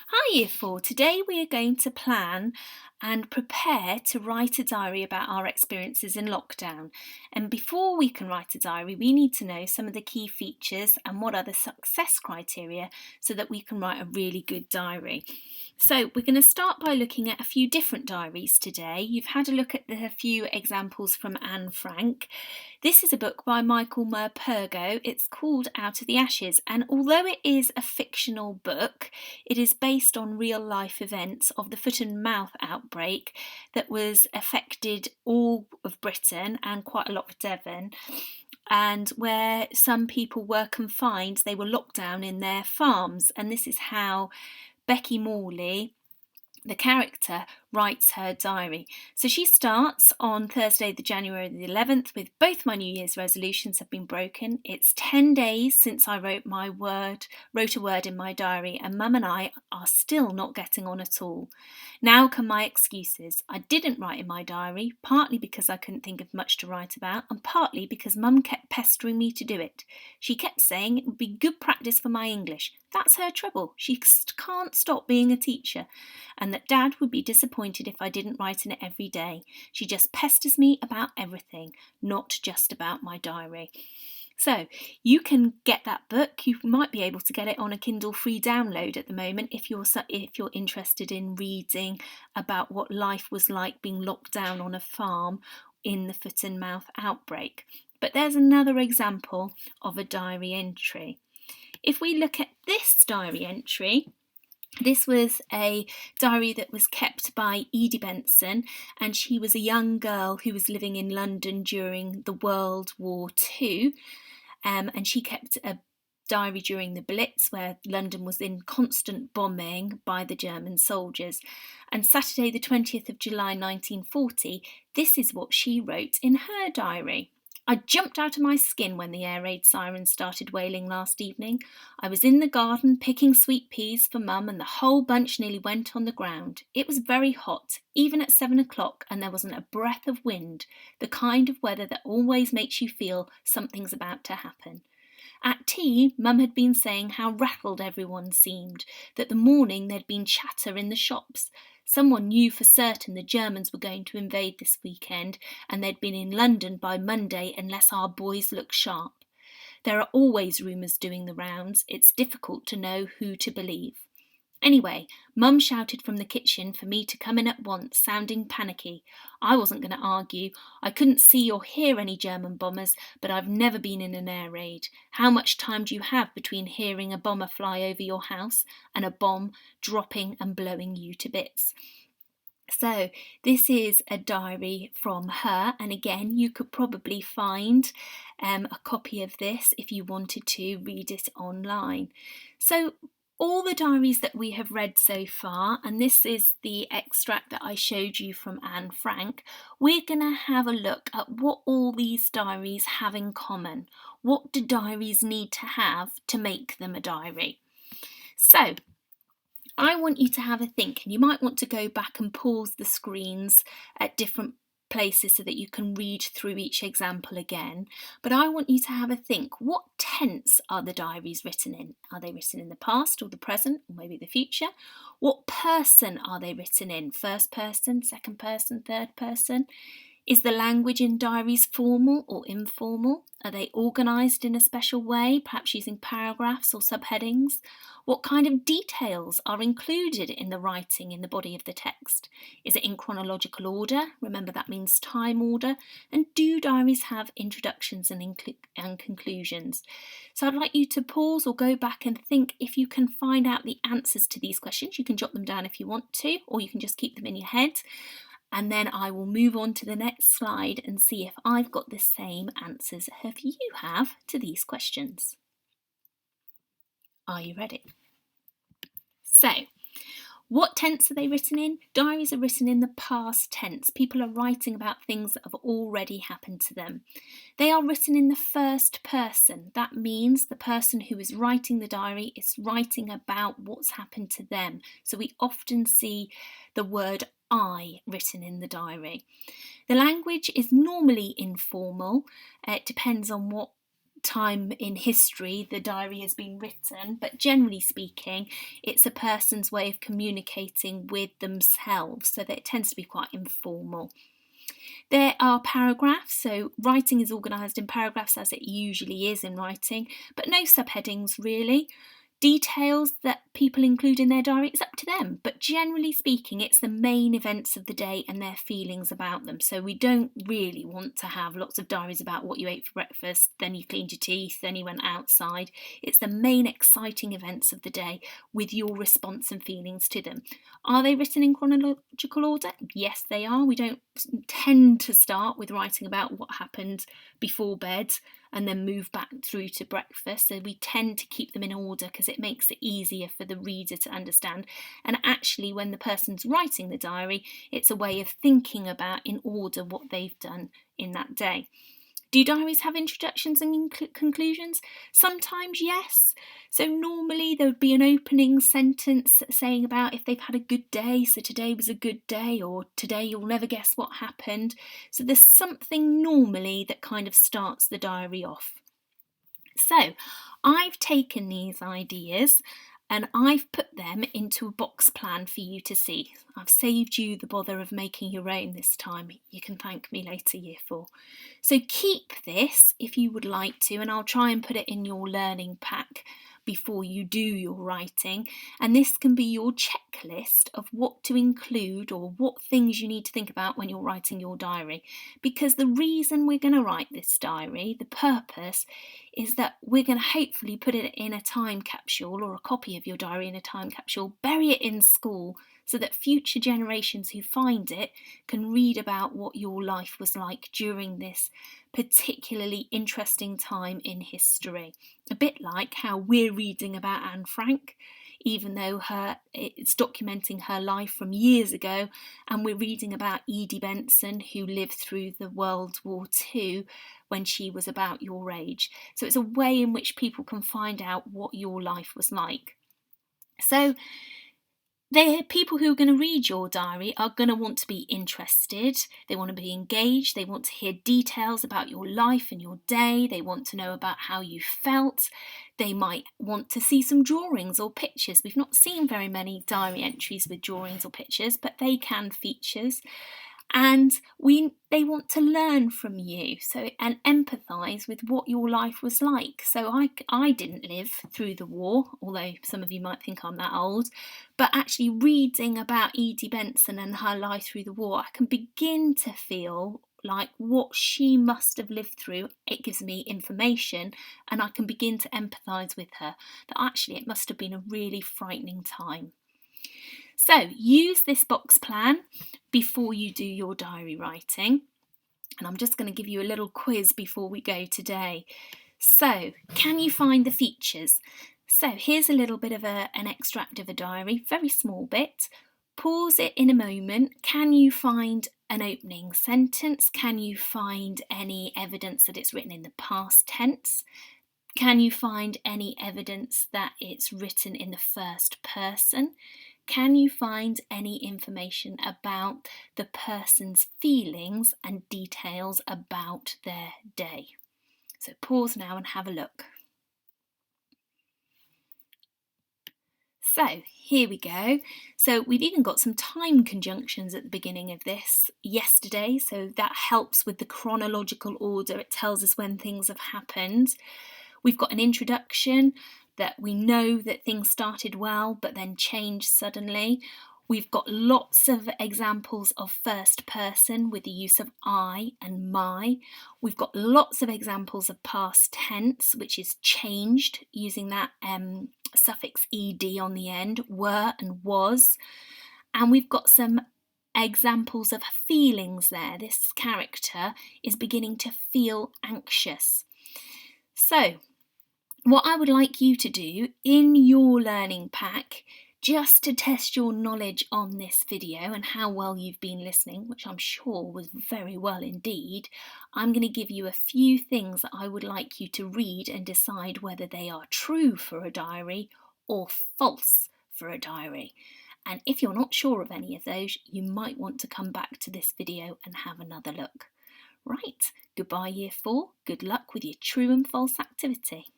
Hi Year 4, today we are going to plan and prepare to write a diary about our experiences in lockdown. And before we can write a diary, we need to know some of the key features and what are the success criteria so that we can write a really good diary. So we're going to start by looking at a few different diaries today. You've had a look at a few examples from Anne Frank. This is a book by Michael Morpurgo. It's called Out of the Ashes, and although it is a fictional book, it is based on real life events of the foot and mouth outbreak that was affected all of Britain and quite a lot of Devon, and where some people were confined, they were locked down in their farms. And this is how Becky Morley, the character, writes her diary. So she starts on Thursday, the January the 11th, with both my New Year's resolutions have been broken. It's 10 days since I wrote a word in my diary, and Mum and I are still not getting on at all. Now come my excuses. I didn't write in my diary, partly because I couldn't think of much to write about, and partly because Mum kept pestering me to do it. She kept saying it would be good practice for my English. That's her trouble. She can't stop being a teacher, and that Dad would be disappointed if I didn't write in it every day. She just pesters me about everything, not just about my diary. So you can get that book. You might be able to get it on a Kindle free download at the moment if you're interested in reading about what life was like being locked down on a farm in the foot and mouth outbreak. But there's another example of a diary entry. If we look at this diary entry, this was a diary that was kept by Edie Benson, and she was a young girl who was living in London during the World War II, and she kept a diary during the Blitz, where London was in constant bombing by the German soldiers. And Saturday the 20th of July 1940, this is what she wrote in her diary. I jumped out of my skin when the air raid siren started wailing last evening. I was in the garden picking sweet peas for Mum, and the whole bunch nearly went on the ground. It was very hot, even at 7 o'clock, and there wasn't a breath of wind, the kind of weather that always makes you feel something's about to happen. At tea, Mum had been saying how rattled everyone seemed, that the morning there'd been chatter in the shops. Someone knew for certain the Germans were going to invade this weekend, and they'd been in London by Monday unless our boys looked sharp. There are always rumours doing the rounds. It's difficult to know who to believe. Anyway, Mum shouted from the kitchen for me to come in at once, sounding panicky. I wasn't going to argue. I couldn't see or hear any German bombers, but I've never been in an air raid. How much time do you have between hearing a bomber fly over your house and a bomb dropping and blowing you to bits? So this is a diary from her, and again you could probably find a copy of this if you wanted to read it online. So all the diaries that we have read so far, and this is the extract that I showed you from Anne Frank, we're going to have a look at what all these diaries have in common. What do diaries need to have to make them a diary? So I want you to have a think, and you might want to go back and pause the screens at different places so that you can read through each example again. But I want you to have a think. What tense are the diaries written in? Are they written in the past or the present or maybe the future? What person are they written in? First person, second person, third person? Is the language in diaries formal or informal? Are they organised in a special way, perhaps using paragraphs or subheadings? What kind of details are included in the writing in the body of the text? Is it in chronological order? Remember, that means time order. And do diaries have introductions and conclusions? So I'd like you to pause or go back and think if you can find out the answers to these questions. You can jot them down if you want to, or you can just keep them in your head. And then I will move on to the next slide and see if I've got the same answers as you have to these questions. Are you ready? So, what tense are they written in? Diaries are written in the past tense. People are writing about things that have already happened to them. They are written in the first person. That means the person who is writing the diary is writing about what's happened to them. So we often see the word I written in the diary. The language is normally informal. It depends on what time in history the diary has been written, but generally speaking, it's a person's way of communicating with themselves, so that it tends to be quite informal. There are paragraphs, so writing is organised in paragraphs as it usually is in writing, but no subheadings really. Details that people include in their diary, it's up to them, but generally speaking, it's the main events of the day and their feelings about them. So we don't really want to have lots of diaries about what you ate for breakfast, then you cleaned your teeth, then you went outside. It's the main exciting events of the day with your response and feelings to them. Are they written in chronological order? Yes, they are. We don't tend to start with writing about what happened before bed and then move back through to breakfast. So we tend to keep them in order because it makes it easier for the reader to understand. And actually, when the person's writing the diary, it's a way of thinking about in order what they've done in that day. Do diaries have introductions and conclusions? Sometimes, yes. So normally there would be an opening sentence saying about if they've had a good day, so today was a good day, or today you'll never guess what happened. So there's something normally that kind of starts the diary off. So I've taken these ideas and I've put them into a box plan for you to see. I've saved you the bother of making your own this time. You can thank me later, Year 4. So keep this if you would like to, and I'll try and put it in your learning pack before you do your writing, and this can be your checklist of what to include or what things you need to think about when you're writing your diary. Because the reason we're going to write this diary, the purpose, is that we're going to hopefully put it in a time capsule, or a copy of your diary in a time capsule, bury it in school so that future generations who find it can read about what your life was like during this particularly interesting time in history. A bit like how we're reading about Anne Frank, even though it's documenting her life from years ago, and we're reading about Edie Benson, who lived through the World War II when she was about your age. So it's a way in which people can find out what your life was like. So people who are going to read your diary are going to want to be interested, they want to be engaged, they want to hear details about your life and your day, they want to know about how you felt, they might want to see some drawings or pictures. We've not seen very many diary entries with drawings or pictures, but they can features. And they want to learn from you, and empathise with what your life was like. So I didn't live through the war, although some of you might think I'm that old, but actually reading about Edie Benson and her life through the war, I can begin to feel like what she must have lived through. It gives me information and I can begin to empathise with her, that actually it must have been a really frightening time. So use this box plan before you do your diary writing. And I'm just going to give you a little quiz before we go today. So, can you find the features? So here's a little bit of an extract of a diary, very small bit. Pause it in a moment. Can you find an opening sentence? Can you find any evidence that it's written in the past tense? Can you find any evidence that it's written in the first person? Can you find any information about the person's feelings and details about their day? So pause now and have a look. So here we go. So we've even got some time conjunctions at the beginning of this, yesterday, so that helps with the chronological order. It tells us when things have happened. We've got an introduction that we know that things started well but then changed suddenly. We've got lots of examples of first person with the use of I and my. We've got lots of examples of past tense, which is changed using that suffix ed on the end, were and was. And we've got some examples of feelings there. This character is beginning to feel anxious. So what I would like you to do in your learning pack, just to test your knowledge on this video and how well you've been listening, which I'm sure was very well indeed, I'm going to give you a few things that I would like you to read and decide whether they are true for a diary or false for a diary. And if you're not sure of any of those, you might want to come back to this video and have another look. Right, goodbye Year 4, good luck with your true and false activity.